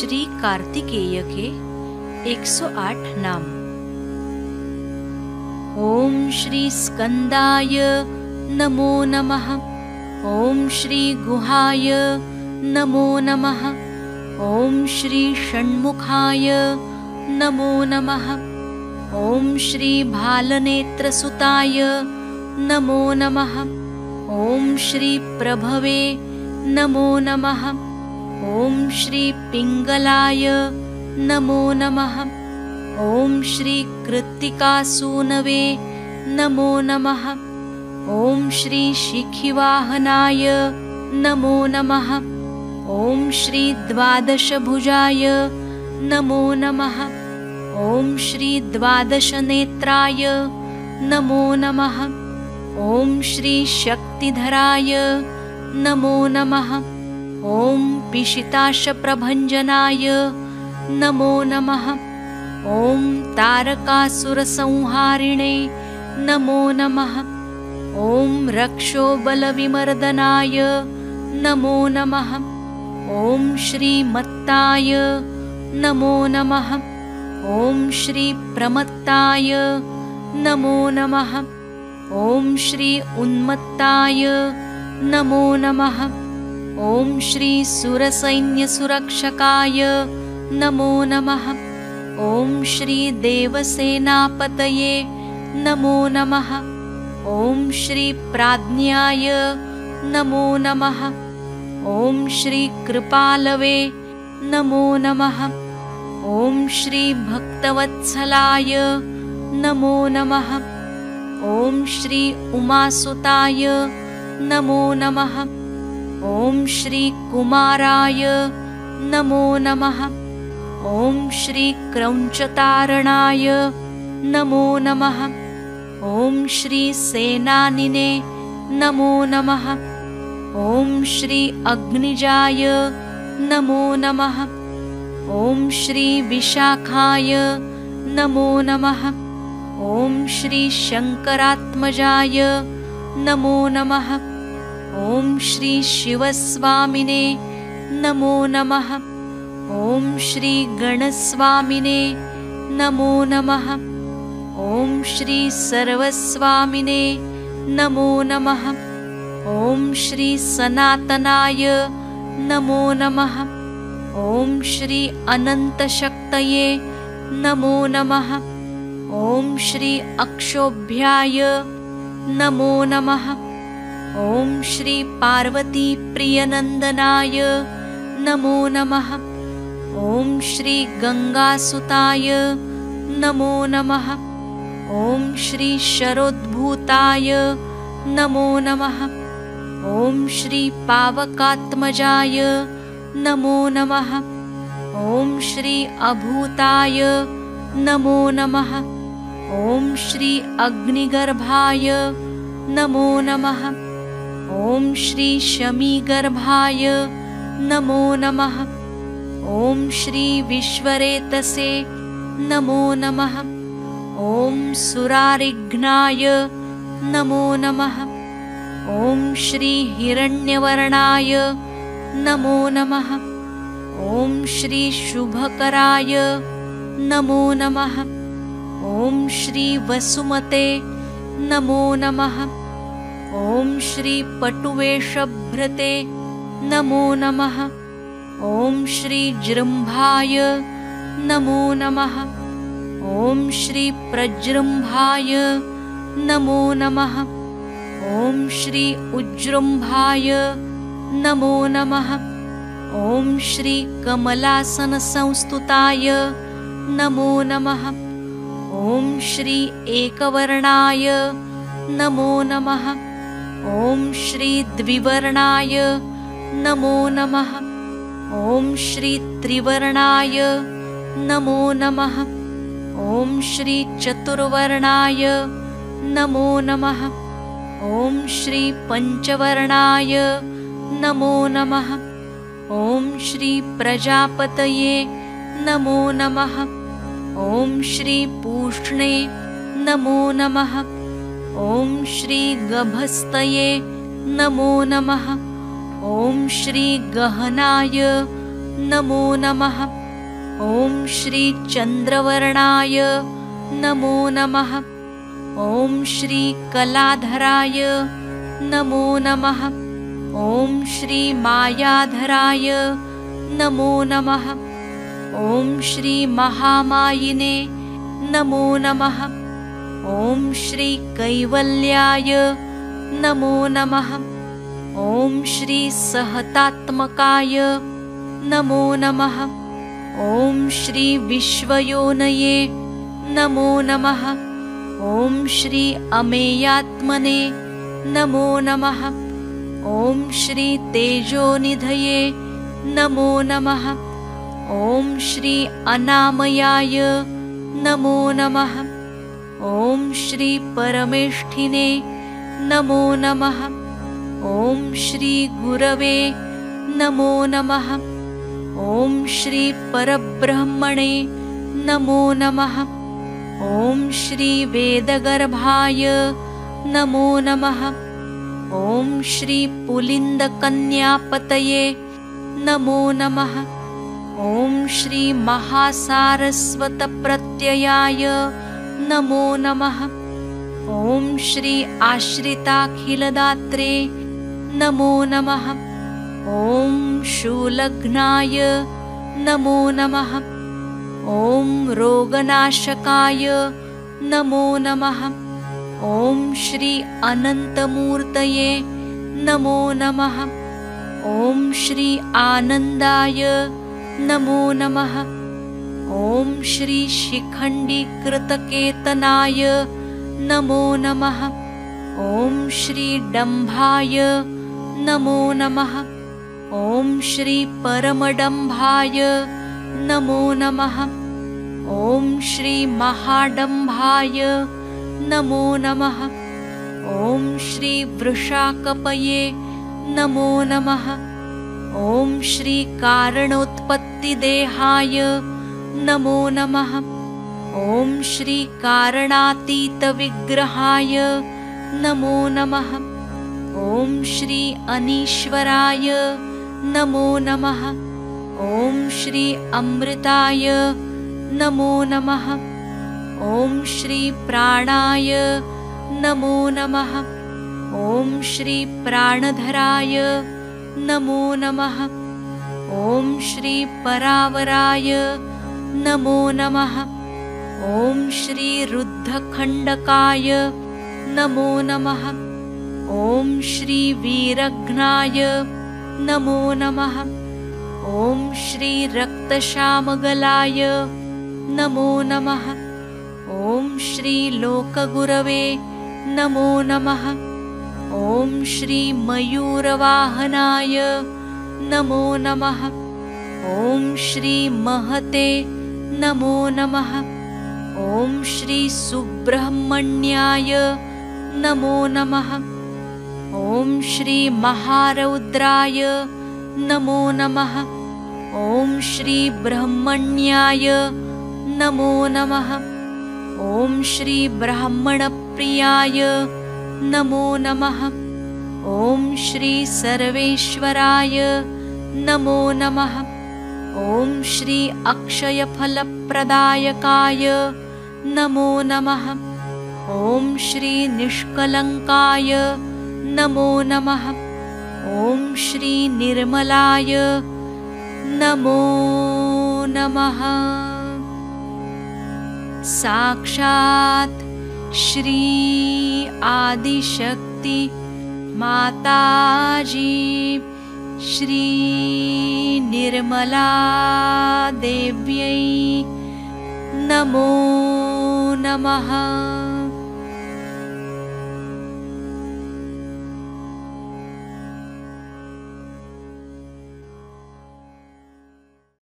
श्री कार्तिकेय के 108 नाम। ओम श्री स्कंदाय नमो नमः। ओम श्री गुहाय नमो नमः। ओम श्री षण्मुखाय नमो नमः। ओम श्री भालनेत्रसुताय नमो नमः। ओम श्री प्रभवे नमो नमः। ओम श्री पिंगलाय नमो नमः। ओम श्री कृत्तिकासूनवे नमो नमः। ओम श्री शिखिवाहनाय नमो नमः। ओम श्री द्वादशभुजाय नमो नमः। ओम श्री द्वादशनेत्राय नमो नमः। ओम श्री शक्तिधराय नमो नमः। ओम पिशिताशप्रभञ्जनाय नमो नमः। ओम तारकासुरसंहारिणे नमो नमः। ओम रक्षोबलविमर्दनाय नमो नमः। ओम श्रीमत्ताय नमो नमः। ओम श्री प्रमत्ताय नमो नमः। ओम श्री उन्मत्ताय नमो नमः। ओम श्री सुरसैन्यसुरक्षकाय नमो नमः। ओम श्री देवसेनापतये नमो नमः। ओम श्री प्राज्ञाय नमो नमः। ओम श्री कृपालवे नमो नमः। ओम श्री भक्तवत्सलाय नमो नमः। ओम श्री उमासुताय नमो नमः। ओम श्री कुमाराय नमो नमः। ओम श्री क्रौञ्चतारणाय नमो नमः। ओम श्री सेनानिने नमो नमः। ओम श्री अग्निजाय नमो नमः। ओम श्री विशाखाय नमो नमः। ओम श्री शंकरात्मजाय नमो नमः। ओम श्री शिवस्वामिने नमो नमः। ओम श्री गणस्वामिने नमो नमः। ओम श्री सर्वस्वामिने नमो नमः। ओम श्री सनातनाय नमो नमः। ओम श्री अनंतशक्तये नमो नमः। ओम श्री अक्षोभ्याय नमो नमः। ओम श्री पार्वती प्रियनंदनाय नमो नमः। ओम श्री गंगासुताय नमो नमः। ओम श्री शरोद्भूताय नमो नमः। ओम श्री पावकात्मजाय नमो नमः। ओम श्री अभूताय नमो नमः। ओम श्री अग्निगर्भाय नमो नमः। ओम श्री शमीगर्भाय नमो नमः। ओम श्री विश्वरेतसे नमो नमः। ओम सुरारिघ्नाय नमो नमः। ओम श्री हिरण्यवर्णाय नमो नमः। ओम श्री शुभकराय नमो नमः। ओम श्री वसुमते नमो नमः। ओम श्री पटुवेशभ्रते नमो नमः। ओम श्री जृम्भाय नमो नमः। ओम श्री प्रजृम्भाय नमो नमः। ओम श्री उज्जृम्भाय नमो नमः। ओम श्री कमलासनसंस्तुताय नमो नमः। ओम श्री एकवर्णाय नमो नमः। ओम श्री द्विवर्णाय नमो नमः। ओम श्री त्रिवर्णाय नमो नमः। ओम श्री चतुर्वर्णाय नमो नमः। ओम श्री पंचवर्णाय नमो नमः। ओम श्री प्रजापतये नमो नमः। ओम श्री पूष्णे नमो नमः। ओम श्री गभस्तये नमो नमः। ओम श्री गहनाय नमो नमः। ॐ श्री चन्द्रवर्णाय नमो नमः। ॐ श्री कलाधराय नमो नमः। ॐ श्री मायाधराय नमो नमः। ॐ श्री महामायिने नमो नमः। ॐ श्री कैवल्याय नमो नमः। ॐ श्री सहतात्मकाय नमो नमः। ॐ श्री विश्वयोनये नमो नमः। ॐ श्री अमेयात्मने नमो नमः। ॐ श्री तेजोनिधये नमो नमः। ॐ श्री अनामयाय नमो नमः। ॐ श्री परमेष्ठिने नमो नमः। ॐ श्री गुरवे नमो नमः। ॐ श्री परब्रह्मणे नमो नमः। ॐ श्री वेदगर्भाय नमो नमः। ॐ श्री पुलिन्दकन्यापतये नमो नमः। ॐ श्री महासारस्वतप्रत्ययाय नमो नमः। ॐ श्री आश्रिताखिलदात्रे नमो नमः। ॐ शूलघ्नाय नमो नमः। ॐ रोगनाशकाय नमो नमः। ॐ श्री अनन्तमूर्तये नमो नमः। ॐ श्री आनन्दाय नमो नमः। ॐ श्री शिखण्डीकृतकेतनाय नमो नमः। ॐ श्री डम्भाय नमो नमः। ॐ श्री परमडम्भाय नमो नमः। ॐ श्री महाडम्भाय नमो नमः। ॐ श्री वृषाकपये नमो नमः। ॐ श्री कारणोत्पत्तिदेहाय नमो नमः। ॐ श्री कारणातीतविग्रहाय नमो नमः। ॐ श्री अनीश्वराय नमो नमः। ॐ श्री अमृताय नमो नमः। ॐ श्री प्राणाय नमो नमः। ॐ श्री प्राणधराय नमो नमः। ॐ श्री परावराय नमो नमः। ॐ श्री रुद्धखण्डकाय नमो नमः। ॐ श्री वीरघ्नाय नमो नमः। ॐ श्री रक्तश्यामगलाय नमो नमः। ॐ श्री लोकगुरवे नमो नमः। ॐ श्री मयूरवाहनाय नमो नमः। ॐ श्री महते नमो नमः। ॐ श्री सुब्रह्मण्याय नमो नमः। ॐ श्री महारौद्राय नमो नमः। ॐ श्री ब्रह्मण्याय नमो नमः। ॐ श्री ब्राह्मणप्रियाय नमो नमः। ॐ श्री सर्वेश्वराय नमो नमः। ॐ श्री अक्षयफलप्रदायकाय नमो नमः। ॐ श्री निष्कलङ्काय नमो नमः। ॐ श्री निर्मलाय नमो नमः। साक्षात् श्री आदिशक्ति माताजी श्री निर्मला देव्यै नमो नमः।